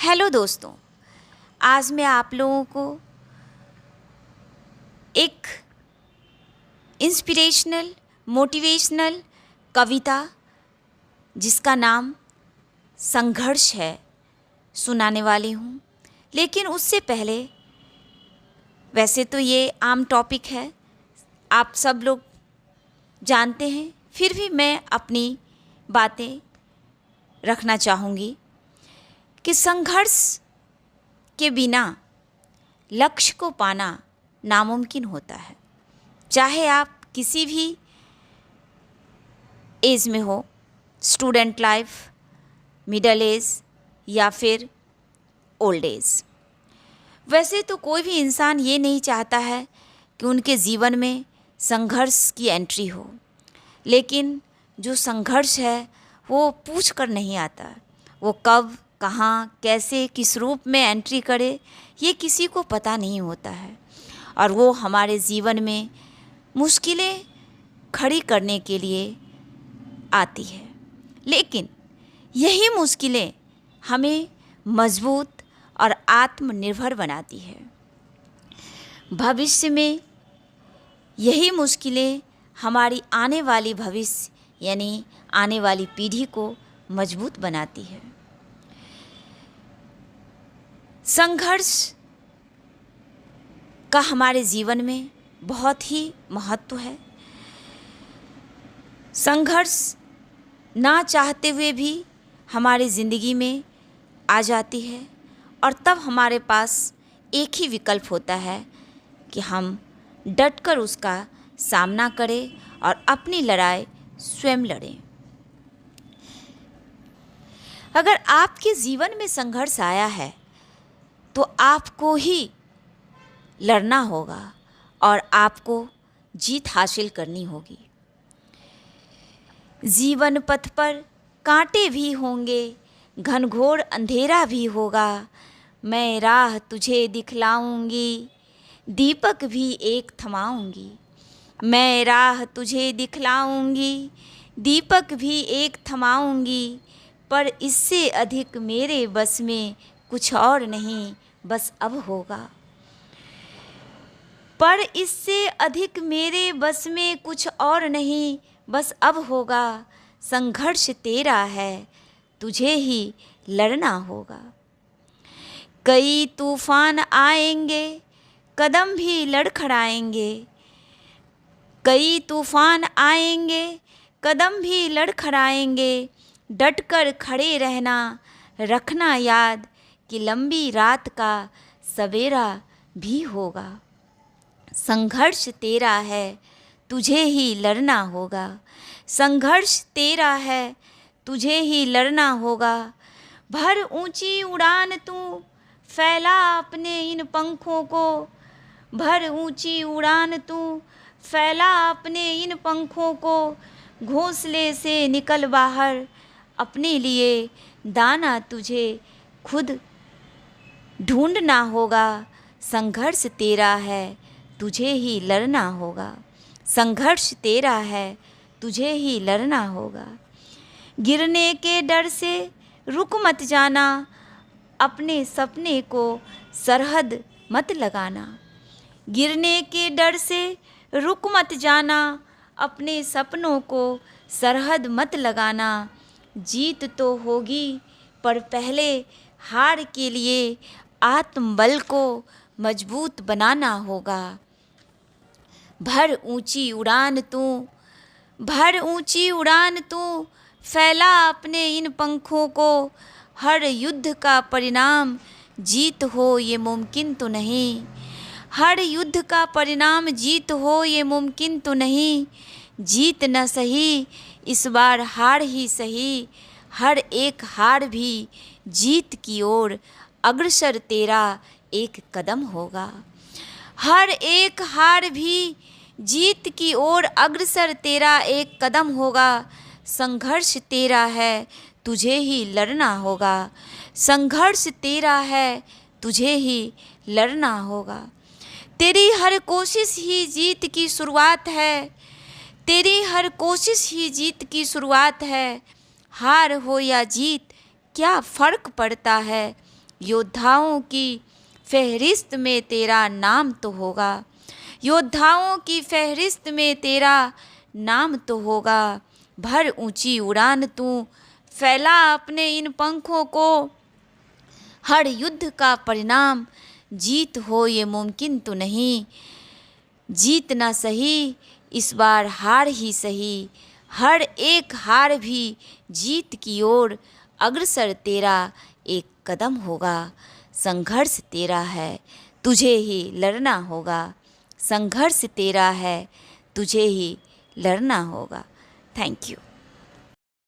Hello दोस्तों, आज मैं आप लोगों को एक इंस्पिरेशनल मोटिवेशनल कविता जिसका नाम संघर्ष है सुनाने वाली हूँ। लेकिन उससे पहले, वैसे तो ये आम टॉपिक है, आप सब लोग जानते हैं, फिर भी मैं अपनी बातें रखना चाहूँगी कि संघर्ष के बिना लक्ष्य को पाना नामुमकिन होता है। चाहे आप किसी भी एज में हो, स्टूडेंट लाइफ, मिडिल एज या फिर ओल्ड एज। वैसे तो कोई भी इंसान ये नहीं चाहता है कि उनके जीवन में संघर्ष की एंट्री हो, लेकिन जो संघर्ष है वो पूछ कर नहीं आता। वो कब, कहाँ, कैसे, किस रूप में एंट्री करे, ये किसी को पता नहीं होता है, और वो हमारे जीवन में मुश्किलें खड़ी करने के लिए आती है। लेकिन यही मुश्किलें हमें मजबूत और आत्मनिर्भर बनाती है। भविष्य में यही मुश्किलें हमारी आने वाली भविष्य यानी आने वाली पीढ़ी को मजबूत बनाती है। संघर्ष का हमारे जीवन में बहुत ही महत्व है। संघर्ष ना चाहते हुए भी हमारी ज़िंदगी में आ जाती है, और तब हमारे पास एक ही विकल्प होता है कि हम डटकर उसका सामना करें और अपनी लड़ाई स्वयं लड़ें। अगर आपके जीवन में संघर्ष आया है तो आपको ही लड़ना होगा और आपको जीत हासिल करनी होगी। जीवन पथ पर कांटे भी होंगे, घनघोर अंधेरा भी होगा, मैं राह तुझे दिखलाऊंगी, दीपक भी एक थमाऊंगी। मैं राह तुझे दिखलाऊंगी, दीपक भी एक थमाऊंगी, पर इससे अधिक मेरे बस में कुछ और नहीं, बस अब होगा। पर इससे अधिक मेरे बस में कुछ और नहीं, बस अब होगा। संघर्ष तेरा है, तुझे ही लड़ना होगा। कई तूफान आएंगे, कदम भी लड़खड़ाएंगे। कई तूफान आएंगे, कदम भी लड़खड़ाएंगे। डटकर खड़े रहना, रखना याद कि लंबी रात का सवेरा भी होगा। संघर्ष तेरा है, तुझे ही लड़ना होगा। संघर्ष तेरा है, तुझे ही लड़ना होगा। भर ऊंची उड़ान तू, फैला अपने इन पंखों को। भर ऊंची उड़ान तू, फैला अपने इन पंखों को। घोंसले से निकल बाहर, अपने लिए दाना तुझे खुद ढूंढना होगा। संघर्ष तेरा है, तुझे ही लड़ना होगा। संघर्ष तेरा है, तुझे ही लड़ना होगा। गिरने के डर से रुक मत जाना, अपने सपने को सरहद मत लगाना। गिरने के डर से रुक मत जाना, अपने सपनों को सरहद मत लगाना। जीत तो होगी, पर पहले हार के लिए आत्मबल को मजबूत बनाना होगा। भर ऊंची उड़ान तू, भर ऊंची उड़ान तू, फैला अपने इन पंखों को। हर युद्ध का परिणाम जीत हो ये मुमकिन तो नहीं। हर युद्ध का परिणाम जीत हो ये मुमकिन तो नहीं। जीत न सही, इस बार हार ही सही। हर एक हार भी जीत की ओर अग्रसर तेरा एक कदम होगा। हर एक हार भी जीत की ओर अग्रसर तेरा एक कदम होगा। संघर्ष तेरा है, तुझे ही लड़ना होगा। संघर्ष तेरा है, तुझे ही लड़ना होगा। तेरी हर कोशिश ही जीत की शुरुआत है। तेरी हर कोशिश ही जीत की शुरुआत है। हार हो या जीत क्या फ़र्क पड़ता है, योद्धाओं की फहरिस्त में तेरा नाम तो होगा, योद्धाओं की फहरिस्त में तेरा नाम तो होगा। भर ऊंची उड़ान तू, फैला अपने इन पंखों को, हर युद्ध का परिणाम जीत हो ये मुमकिन तो नहीं। जीत ना सही इस बार हार ही सही, हर एक हार भी जीत की ओर अग्रसर तेरा एक कदम होगा। संघर्ष तेरा है तुझे ही लड़ना होगा, संघर्ष तेरा है तुझे ही लड़ना होगा। Thank you.